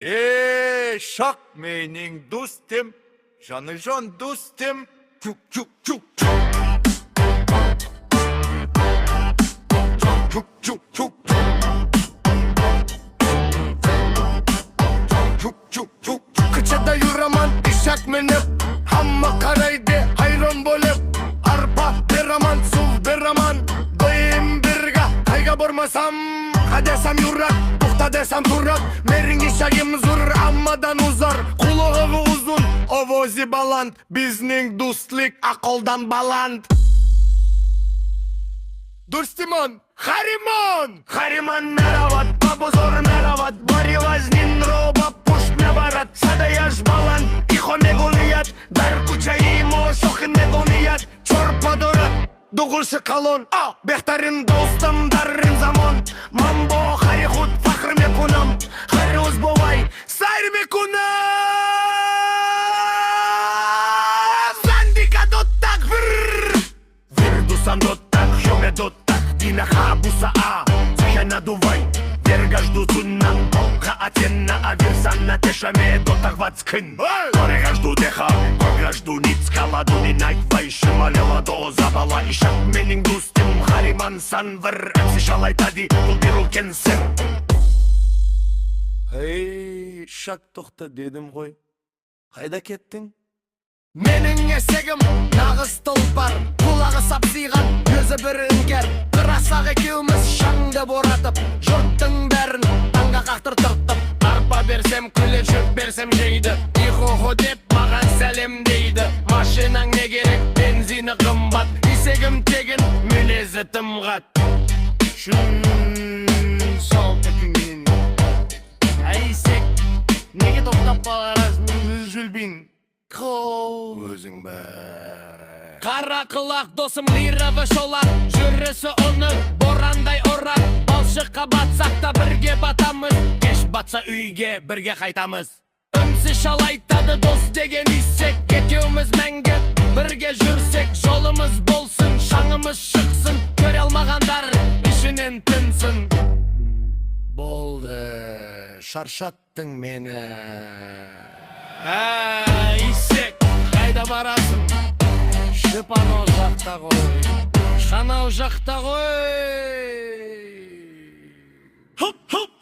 Şak mening do'stim, jonajon do'stim. Çuk çuk çuk. Çuk çuk çuk. Çuk çuk çuk. Kıçada yuraman işak minip hamma karaydı hayron bolup arpa beraman suv beraman doyim birga kayga bormasam ha desem yurak to'xta desem turak mering ishagim zur ammadan uzar qulog'i uzun ovozi baland bizning do'stlik aqldan baland Do'stimon Хариман мерават Бабузор мерават Боривазнин роба пуш не барат Садаяш балан Ихо не гулият Дар куча имо шохин не гулият Чорпа дорат Дугулши калон Бехтарин достым даррин замон Мамбо харихут фахр мекунам Хариуз бовай Сайр мекунам Зандика доттак Вирдусан доттак Хёме доттак Дина хабуса Цахя надувай Верга жду цунна Ха атенна Авирсанна тешаме Дотах вацкын Корега жду деха Корега жду ниц Каладуни найтвай Шималела до забала Ишак менің достым Хариман сан вір Әпсі шалай тади Бұл бір үлкен сыр Ей, шак тоқта дедім ғой. Қайда кеттің? Менің есегім нағыз тұлпар Құлағы сапсиған өзі бір іңкер Қырасақ екеуміз шаңды боратып Жұрттың бәрін таңға қақтыртып Арпа берсем күліп шөп берсем жейді Ихо-хо деп маған сәлем дейді Машинаң не керек бензині қымбат Есегім тегін мінезі тым қат Шын сол текіңнен Әйсек неге тоқтап қаларасың үзілбейін Өзің бәр Қара қылақ досым лировы шолақ Жүрісі оны борандай орак Балшыққа батсақ та бірге батамыз Кеш батса үйге бірге қайтамыз Үнсіз шалайтады дос деген исек Екеуміз мәңгі бірге жүрсек Жолымыз болсын, шаңымыз шықсын Көре алмағандар ішінен тынсын Болды, шаршаттың мені Исек, қайда барасың? Шып анау жақта ғой Шанау жақта ғой Хуп-хуп